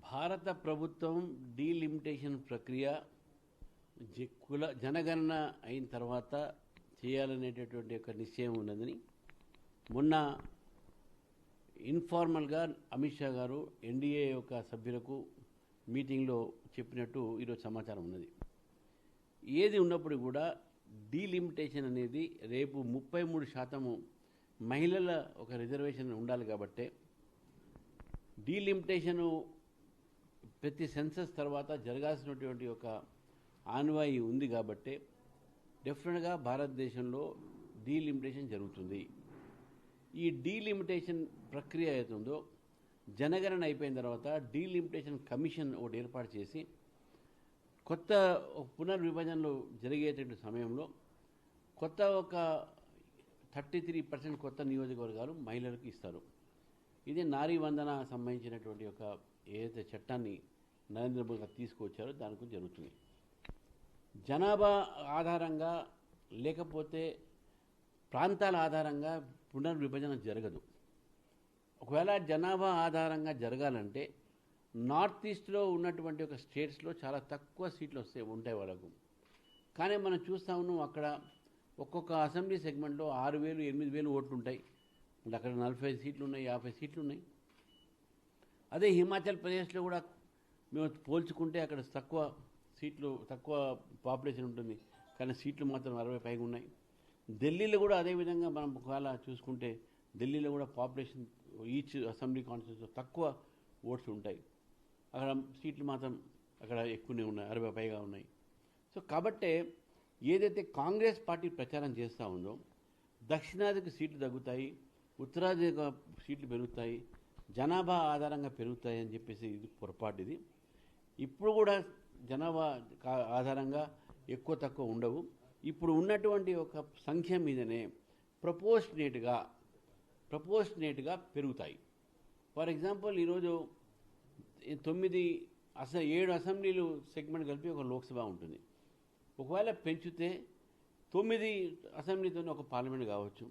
భారత ప్రభుత్వం డీలిమిటేషన్ ప్రక్రియ కుల జనగణన అయిన తర్వాత చేయాలనేటటువంటి ఒక నిశ్చయం ఉన్నదని మొన్న ఇన్ఫార్మల్గా అమిత్ షా గారు ఎన్డీఏ యొక్క సభ్యులకు మీటింగ్లో చెప్పినట్టు ఈరోజు సమాచారం ఉన్నది. ఏది ఉన్నప్పుడు కూడా డీలిమిటేషన్ అనేది రేపు 33% మహిళల ఒక రిజర్వేషన్ ఉండాలి కాబట్టి డీలిమిటేషను ప్రతి సెన్సస్ తర్వాత జరగాల్సినటువంటి ఒక ఆన్వాయి ఉంది కాబట్టి డెఫినెట్గా భారతదేశంలో డీలిమిటేషన్ జరుగుతుంది. ఈ డీలిమిటేషన్ ప్రక్రియ అవుతుందో జనగణన అయిపోయిన తర్వాత డీలిమిటేషన్ కమిషన్ ఒకటి ఏర్పాటు చేసి కొత్త పునర్విభజనలు జరిగేటువంటి సమయంలో కొత్త ఒక 33% కొత్త నియోజకవర్గాలు మహిళలకు ఇస్తారు. ఇది నారీ వందన సంబంధించినటువంటి ఒక ఏదైతే చట్టాన్ని నరేంద్ర మోదీ గారు తీసుకువచ్చారో దానికి జరుగుతుంది. జనాభా ఆధారంగా లేకపోతే ప్రాంతాల ఆధారంగా పునర్విభజన జరగదు. ఒకవేళ జనాభా ఆధారంగా జరగాలంటే నార్త్ ఈస్ట్లో ఉన్నటువంటి ఒక స్టేట్స్లో చాలా తక్కువ సీట్లు ఉంటాయి వాళ్ళకు. కానీ మనం చూస్తా ఉన్నాం అక్కడ ఒక్కొక్క అసెంబ్లీ సెగ్మెంట్లో 6,000 8,000 ఓట్లు ఉంటాయి. అక్కడ 40 సీట్లు ఉన్నాయి, 50 సీట్లు ఉన్నాయి. అదే హిమాచల్ ప్రదేశ్లో కూడా మేము పోల్చుకుంటే అక్కడ తక్కువ పాపులేషన్ ఉంటుంది, కానీ సీట్లు మాత్రం 60 పైగా ఉన్నాయి. ఢిల్లీలో కూడా అదేవిధంగా మనం ఒకవేళ చూసుకుంటే ఢిల్లీలో కూడా పాపులేషన్ ఈచ్ అసెంబ్లీ కాన్స్టిట్యూన్సీలో తక్కువ ఓట్స్ ఉంటాయి. అక్కడ సీట్లు మాత్రం అక్కడ ఎక్కువనే ఉన్నాయి, 60 పైగా ఉన్నాయి. సో కాబట్టే ఏదైతే కాంగ్రెస్ పార్టీ ప్రచారం చేస్తూ ఉందో దక్షిణాదికి సీట్లు తగ్గుతాయి, ఉత్తరాది సీట్లు పెరుగుతాయి, జనాభా ఆధారంగా పెరుగుతాయి అని చెప్పేసి ఇది పొరపాటు. ఇది ఇప్పుడు కూడా జనాభా ఆధారంగా ఎక్కువ తక్కువ ఉండవు. ఇప్పుడు ఉన్నటువంటి ఒక సంఖ్య మీదనే ప్రపోర్షనేట్గా పెరుగుతాయి. ఫర్ ఎగ్జాంపుల్ ఈరోజు 7 అసెంబ్లీలు సెగ్మెంట్ కలిపి ఒక లోక్సభ ఉంటుంది. ఒకవేళ పెంచితే 9 అసెంబ్లీతో ఒక పార్లమెంట్ కావచ్చు.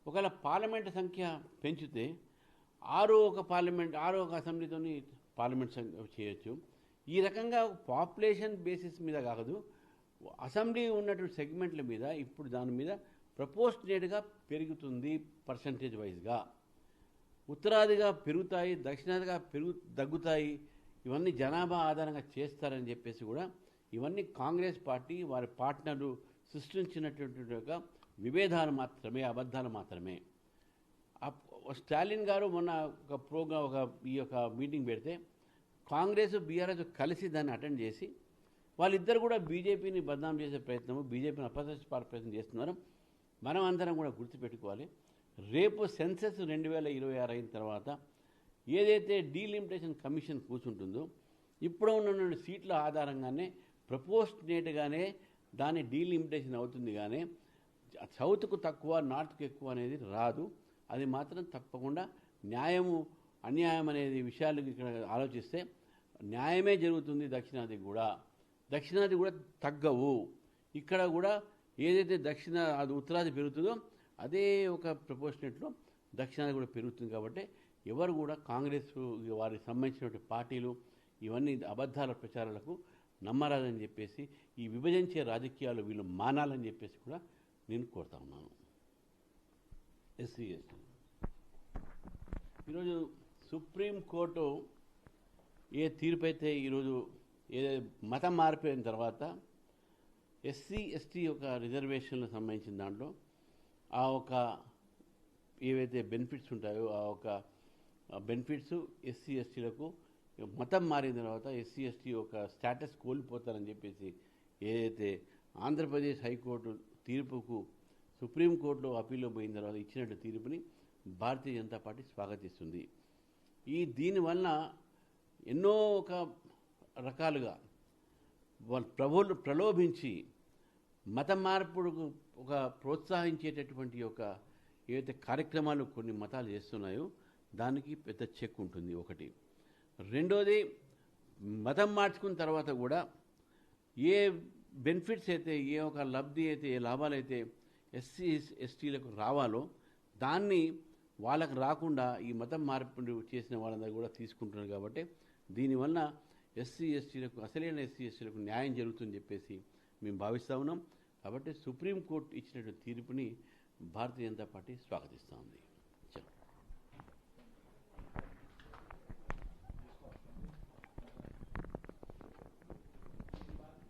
ఒకవేళ పార్లమెంట్ సంఖ్య పెంచితే 6 ఒక అసెంబ్లీతో పార్లమెంట్ చేయొచ్చు. ఈ రకంగా పాపులేషన్ బేసిస్ మీద కాదు, అసెంబ్లీ ఉన్నటువంటి సెగ్మెంట్ల మీద ఇప్పుడు దాని మీద ప్రపోర్షనేట్గా పెరుగుతుంది. పర్సంటేజ్ వైజ్గా ఉత్తరాదిగా పెరుగుతాయి, దక్షిణాదిగా తగ్గుతాయి. ఇవన్నీ జనాభా ఆధారంగా చేస్తారని చెప్పేసి కూడా ఇవన్నీ కాంగ్రెస్ పార్టీ వారి పార్ట్నర్లు సృష్టించినటువంటి ఒక విభేదాలు మాత్రమే, అబద్ధాలు మాత్రమే. స్టాలిన్ గారు మొన్న ఈ యొక్క మీటింగ్ పెడితే కాంగ్రెస్ బీఆర్ఎస్ కలిసి దాన్ని అటెండ్ చేసి వాళ్ళిద్దరు కూడా బీజేపీని బదనాం చేసే ప్రయత్నము, బీజేపీని అపదర్శపడే ప్రయత్నం చేస్తున్నారు. మనం అందరం కూడా గుర్తుపెట్టుకోవాలి. రేపు సెన్సెస్ 2026 అయిన తర్వాత ఏదైతే డీలిమిటేషన్ కమిషన్ కూర్చుంటుందో ఇప్పుడు ఉన్న సీట్ల ఆధారంగానే ప్రపోర్షనేట్గానే దాని డీలిమిటేషన్ అవుతుంది. కానీ సౌత్కు తక్కువ, నార్త్కు ఎక్కువ అనేది రాదు. అది మాత్రం తప్పకుండా న్యాయము అన్యాయం అనేది విషయాలు ఇక్కడ ఆలోచిస్తే న్యాయమే జరుగుతుంది. దక్షిణాది కూడా తగ్గవు. ఇక్కడ కూడా ఏదైతే అది ఉత్తరాది పెరుగుతుందో అదే ఒక ప్రపోర్షనేట్లో దక్షిణాది కూడా పెరుగుతుంది. కాబట్టి ఎవరు కూడా కాంగ్రెస్ వారికి సంబంధించినటువంటి పార్టీలు ఇవన్నీ అబద్ధాల ప్రచారాలకు నమ్మరాదని చెప్పేసి ఈ విభజించే రాజకీయాలు వీళ్ళు మానాలని చెప్పేసి కూడా నేను కోరుతా ఉన్నాను. ఎస్సీ ఈరోజు సుప్రీంకోర్టు ఏ తీర్పు అయితే ఈరోజు మతం మారిపోయిన తర్వాత ఎస్సీ ఎస్టీ యొక్క రిజర్వేషన్లకు సంబంధించిన దాంట్లో ఆ ఒక ఏవైతే బెనిఫిట్స్ ఉంటాయో ఆ ఒక బెనిఫిట్స్ ఎస్సీ ఎస్టీలకు మతం మారిన తర్వాత ఎస్సీ ఎస్టీ ఒక స్టేటస్ కోల్పోతారని చెప్పేసి ఏదైతే ఆంధ్రప్రదేశ్ హైకోర్టు తీర్పుకు సుప్రీంకోర్టులో అప్పీల్లో పోయిన తర్వాత ఇచ్చినట్టు తీర్పుని భారతీయ జనతా పార్టీ స్వాగతిస్తుంది. దీనివల్ల ఎన్నో ఒక రకాలుగా వాళ్ళు ప్రలోభించి మత మార్పుకు ఒక ప్రోత్సహించేటటువంటి ఒక ఏవైతే కార్యక్రమాలు కొన్ని మతాలు చేస్తున్నాయో దానికి పెద్ద చెక్ ఉంటుంది. ఒకటి. రెండోది, మతం మార్చుకున్న తర్వాత కూడా ఏ బెనిఫిట్స్ అయితే, ఏ ఒక లబ్ధి అయితే, ఏ లాభాలైతే ఎస్సీ ఎస్టీలకు రావాలో దాన్ని వాళ్ళకు రాకుండా ఈ మతం మార్పిడి చేసిన వాళ్ళందరూ కూడా తీసుకుంటున్నారు. కాబట్టి దీనివల్ల ఎస్సీ ఎస్టీలకు, అసలైన ఎస్సీ ఎస్టీలకు న్యాయం జరుగుతుందని చెప్పేసి మేము భావిస్తూ ఉన్నాం. కాబట్టి సుప్రీంకోర్టు ఇచ్చినటువంటి తీర్పుని భారతీయ జనతా పార్టీ స్వాగతిస్తూ ఉంది.